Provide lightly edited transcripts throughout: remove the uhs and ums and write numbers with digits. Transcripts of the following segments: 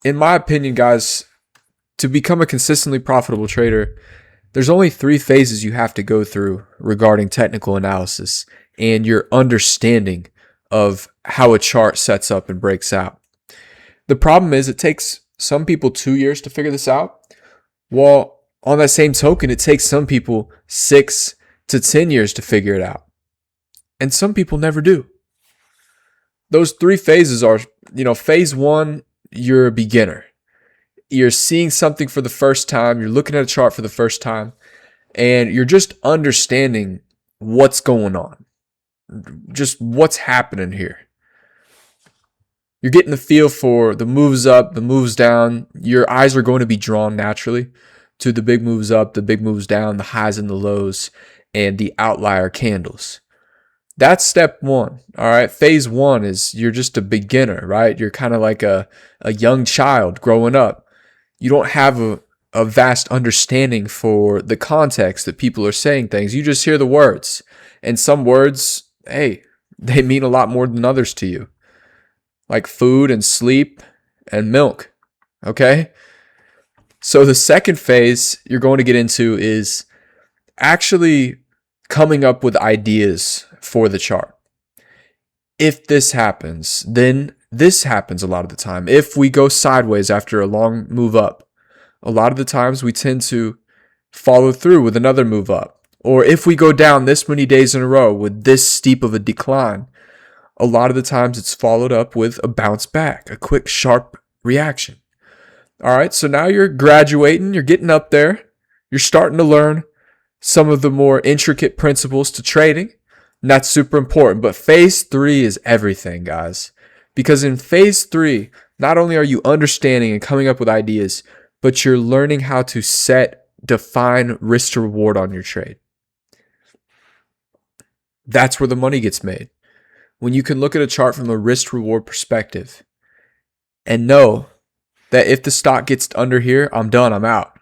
in my opinion, guys, to become a consistently profitable trader, there's only three phases you have to go through regarding technical analysis and your understanding of how a chart sets up and breaks out. The problem is it takes some people 2 years to figure this out, while on that same token, it takes some people 6 to 10 years to figure it out. And some people never do. Those three phases are, phase one, you're a beginner. You're seeing something for the first time. You're looking at a chart for the first time, and you're just understanding what's going on, just what's happening here. You're getting the feel for the moves up, the moves down. Your eyes are going to be drawn naturally to the big moves up, the big moves down, the highs and the lows, and the outlier candles. That's step one. All right. Phase one is you're just a beginner, right? You're kind of like a young child growing up. You don't have a vast understanding for the context that people are saying things. You just hear the words. And some words, hey, they mean a lot more than others to you. Like food and sleep and milk. Okay? So the second phase you're going to get into is actually coming up with ideas for the chart. If this happens, then this happens a lot of the time. If we go sideways after a long move up, a lot of the times we tend to follow through with another move up. Or if we go down this many days in a row with this steep of a decline, a lot of the times it's followed up with a bounce back, a quick, sharp reaction. All right, so now you're graduating, you're getting up there, you're starting to learn some of the more intricate principles to trading, and that's super important. But phase three is everything, guys. Because in phase three, not only are you understanding and coming up with ideas, but you're learning how to define risk to reward on your trade. That's where the money gets made. When you can look at a chart from a risk reward perspective and know that if the stock gets under here, I'm done, I'm out.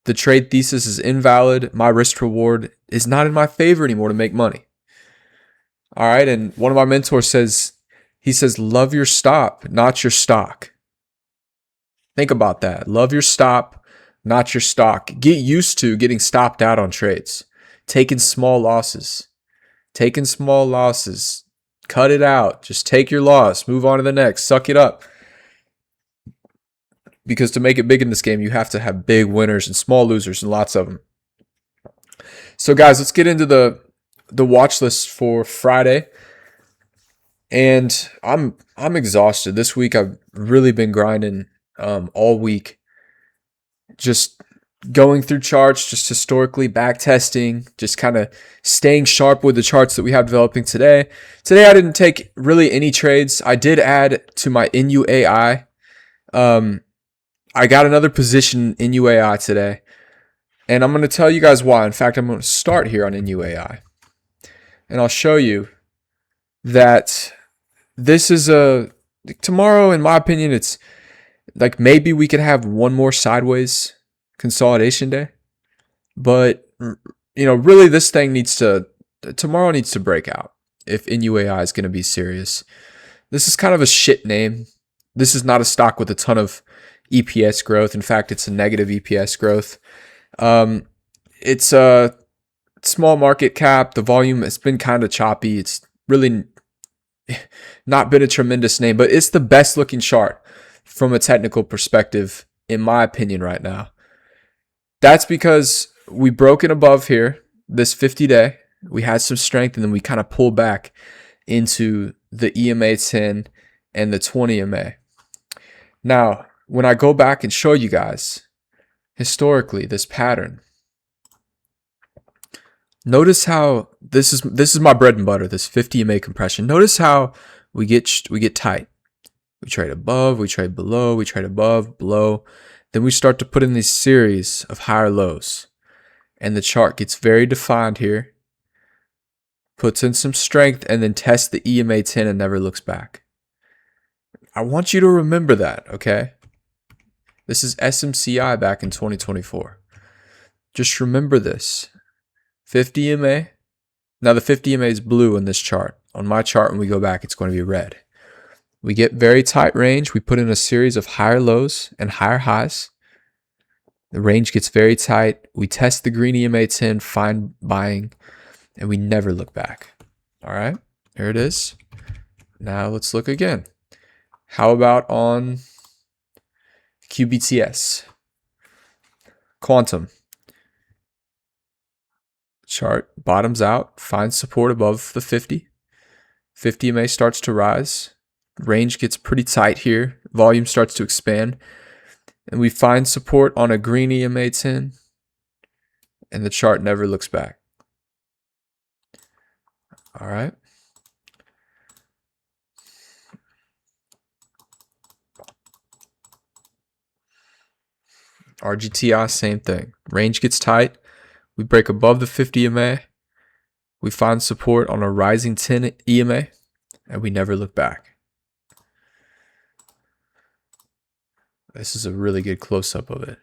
The trade thesis is invalid. My risk reward is not in my favor anymore to make money. All right. And one of my mentors says, love your stop, not your stock. Think about that. Love your stop, not your stock. Get used to getting stopped out on trades, taking small losses. Cut it out. Just take your loss. Move on to the next. Suck it up. Because to make it big in this game, you have to have big winners and small losers and lots of them. So guys, let's get into the watch list for Friday. And I'm exhausted. This week I've really been grinding all week. Just going through charts, just historically back testing, just kind of staying sharp with the charts that we have developing today. Today I didn't take really any trades. I did add to my NUAI. I got another position in NUAI today, and I'm going to tell you guys why. In fact, I'm going to start here on NUAI, and I'll show you that this is tomorrow, in my opinion, it's like maybe we could have one more sideways consolidation day, but really this thing tomorrow needs to break out if NUAI is going to be serious. This is kind of a shit name. This is not a stock with a ton of EPS growth. In fact, it's a negative EPS growth. It's a small market cap. The volume has been kind of choppy. It's really not been a tremendous name, but it's the best looking chart from a technical perspective, in my opinion, right now. That's because we broke it above here, this 50-day. We had some strength, and then we kind of pulled back into the EMA 10 and the 20 EMA. Now, when I go back and show you guys historically this pattern, notice how this is my bread and butter, this 50 EMA compression. Notice how we get tight. We trade above, we trade below, we trade above, below. Then we start to put in these series of higher lows, and the chart gets very defined here, puts in some strength, and then tests the EMA 10 and never looks back. I want you to remember that, okay? This is SMCI back in 2024. Just remember this. 50 EMA. Now the 50 EMA is blue in this chart. On my chart, when we go back, it's going to be red. We get very tight range. We put in a series of higher lows and higher highs. The range gets very tight. We test the green EMA 10, find buying, and we never look back. All right, here it is. Now let's look again. How about on QBTS? Quantum. Chart bottoms out, finds support above the 50. 50 EMA starts to rise. Range gets pretty tight here. Volume starts to expand. And we find support on a green EMA 10. And the chart never looks back. All right. RGTI, same thing. Range gets tight. We break above the 50 EMA. We find support on a rising 10 EMA. And we never look back. This is a really good close-up of it.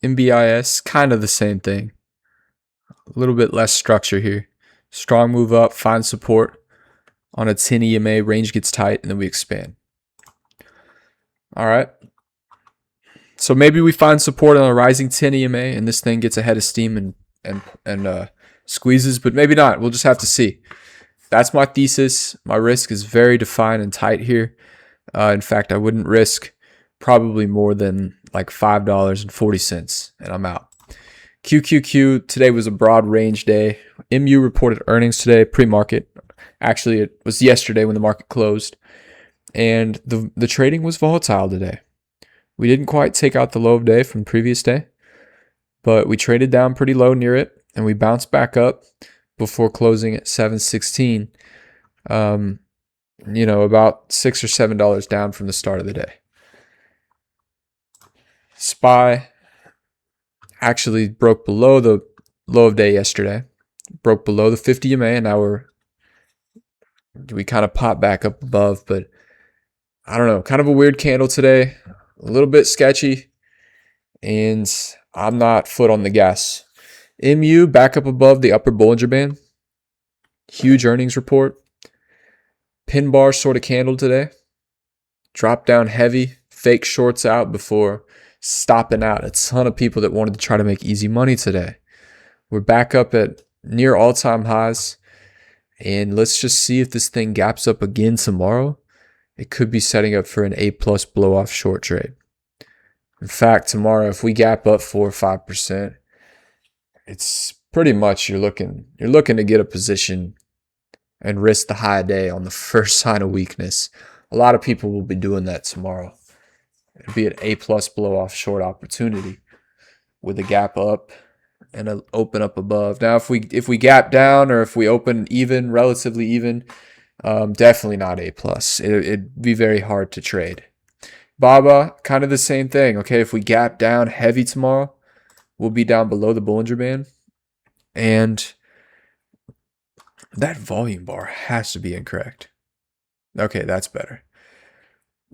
MBIS, kind of the same thing. A little bit less structure here. Strong move up, find support on a 10 EMA, range gets tight, and then we expand. All right. So maybe we find support on a rising 10 EMA, and this thing gets ahead of steam and squeezes, but maybe not. We'll just have to see. That's my thesis. My risk is very defined and tight here. In fact, I wouldn't risk probably more than like $5.40, and I'm out. QQQ, today was a broad range day. MU reported earnings today, pre-market. Actually, it was yesterday when the market closed. And the trading was volatile today. We didn't quite take out the low of day from the previous day, but we traded down pretty low near it, and we bounced back up before closing at 716. About $6 or $7 down from the start of the day. SPY actually broke below the low of day yesterday, broke below the 50 EMA, and now we kind of popped back up above, but I don't know, kind of a weird candle today, a little bit sketchy, and I'm not foot on the gas. MU back up above the upper Bollinger Band, huge earnings report, pin bar sort of candle today, dropped down heavy, fake shorts out before stopping out. A ton of people that wanted to try to make easy money today. We're back up at near all-time highs, and let's just see if this thing gaps up again tomorrow. It could be setting up for an A+ blow-off short trade. In fact, tomorrow, if we gap up 4 or 5%, it's pretty much you're looking to get a position and risk the high day on the first sign of weakness. A lot of people will be doing that tomorrow. It'd be an A+ blow-off short opportunity with a gap up and an open up above. Now, if we gap down or if we open even, relatively even, definitely not A+. It'd be very hard to trade. BABA, kind of the same thing. Okay, if we gap down heavy tomorrow, we'll be down below the Bollinger Band. And that volume bar has to be incorrect. Okay, that's better.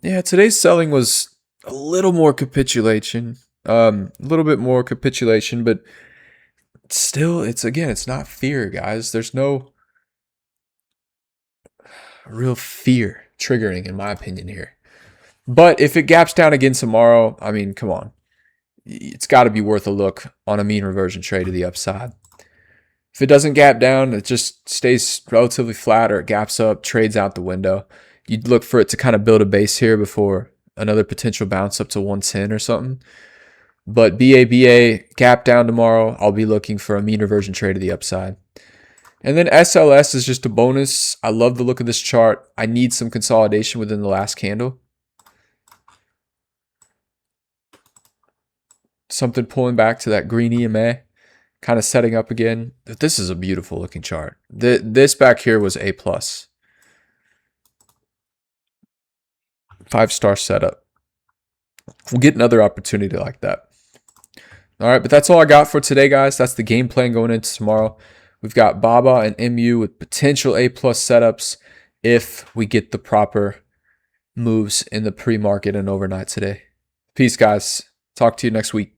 Yeah, today's selling was a little more capitulation. A little bit more capitulation, but still, it's not fear, guys. There's no real fear triggering, in my opinion, here. But if it gaps down again tomorrow, I mean, come on. It's got to be worth a look on a mean reversion trade to the upside. If it doesn't gap down, it just stays relatively flat or it gaps up, trades out the window. You'd look for it to kind of build a base here before another potential bounce up to 110 or something. But BABA gap down tomorrow, I'll be looking for a mean reversion trade to the upside. And then SLS is just a bonus. I love the look of this chart. I need some consolidation within the last candle. Something pulling back to that green EMA, kind of setting up again. This is a beautiful looking chart. This back here was A+. 5-star setup. We'll get another opportunity like that. All right, but that's all I got for today, guys. That's the game plan going into tomorrow. We've got Baba and MU with potential A+ setups if we get the proper moves in the pre-market and overnight today. Peace, guys. Talk to you next week.